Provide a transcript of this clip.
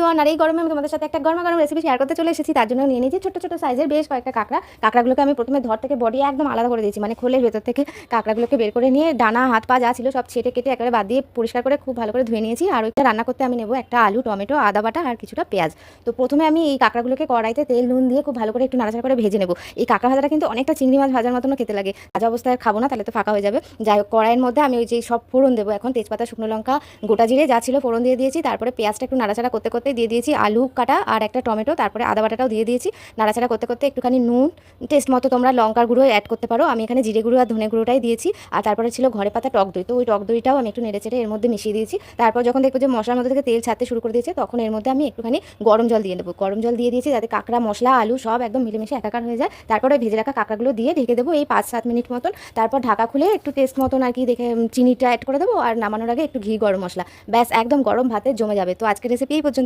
Everyone, আর এই গরমে আমি তোমাদের সাথে একটা গরমা গরম রেসিপি শেয়ার করতে চলে এসেছি। তার জন্য নিয়ে নিয়েছি ছোট ছোট সাইজের বেশ কয়েকটা কাঁকড়াগুলোকে আমি প্রথমে ধর থেকে বডি একদম আলাদা করে দিয়েছি, মানে খোলের ভেতর থেকে কাঁকড়াগুলোকে বের করে নিয়ে ডানা হাত পা যা ছিল সব ছেটে কেটে একেবারে বাদ দিয়ে পরিষ্কার করে খুব ভালো করে ধুয়ে নিয়েছি। আর ওইটা রান্না করতে আমি নেবো একটা আলু, টমেটো, আদা বাটা আর কিছুটা পেঁয়াজ। তো প্রথমে আমি এই কাঁকড়াগুলোকে কড়াইতে তেল নুন দিয়ে খুব ভালো করে একটু নাড়াচাড়া করে ভেজে নেবো। এই কাঁকড়া ভাজাটা কিন্তু অনেকটা চিংড়ি মাছ ভাজার মতনও খেতে লাগে, ভাজা অবস্থায় খাবো না, তাহলে তো ফাঁকা হয়ে যাবে। যাই হোক, কড়াইয়ের মধ্যে আমি ওই যে সব ফোড়ন দেবো এখন, তেজপাতা, শুকনো লঙ্কা, গোটা জিরে যা ছিল ফোড়ন দিয়ে দিয়েছি। তারপরে পেঁয়াজটা একটু নাড়াচাড়া করতে করতে দিয়ে দিয়েছি আলু কাটা আর একটা টমেটো, তারপরে আদা বাটাটাও দিয়ে দিয়েছি। নাড়াচাড়া করতে করতে একটুখানি নুন, টেস্ট মতো তোমরা লঙ্কার গুঁড়ো অ্যাড করতে পারো, আমি এখানে জিরে গুঁড়ো আর ধনে গুঁড়োটাই দিয়েছি। আর তারপরে ছিল ঘরে পাতা টক দই, তো ওই টক দইটাও আমি একটু নেড়েচেড়ে এর মধ্যে মিশিয়ে দিয়েছি। তারপর যখন দেখবো যে মশলার মধ্যে থেকে তেল ছাড়তে শুরু করে দিয়েছে, তখন এর মধ্যে আমি একটুখানি গরম জল দিয়ে দেবো। গরম জল দিয়ে দিয়েছি যাতে কাঁকড়া, মশলা, আলু সব একদম মিলেমিশে একাকার হয়ে যায়। তারপরে ভেজে রাখা কাঁকড়াগুলো দিয়ে ঢেকে দেবো এই 5-7 মিনিট মতন। তারপর ঢাকা খুলে একটু টেস্ট মতন আর কি দেখে চিনিটা অ্যাড করে দেবো, আর নামানোর আগে একটু ঘি, গরম মশলা, ব্যাস একদম গরম ভাতে জমে যাবে। তো আজকের রেসিপি এই পর্যন্ত।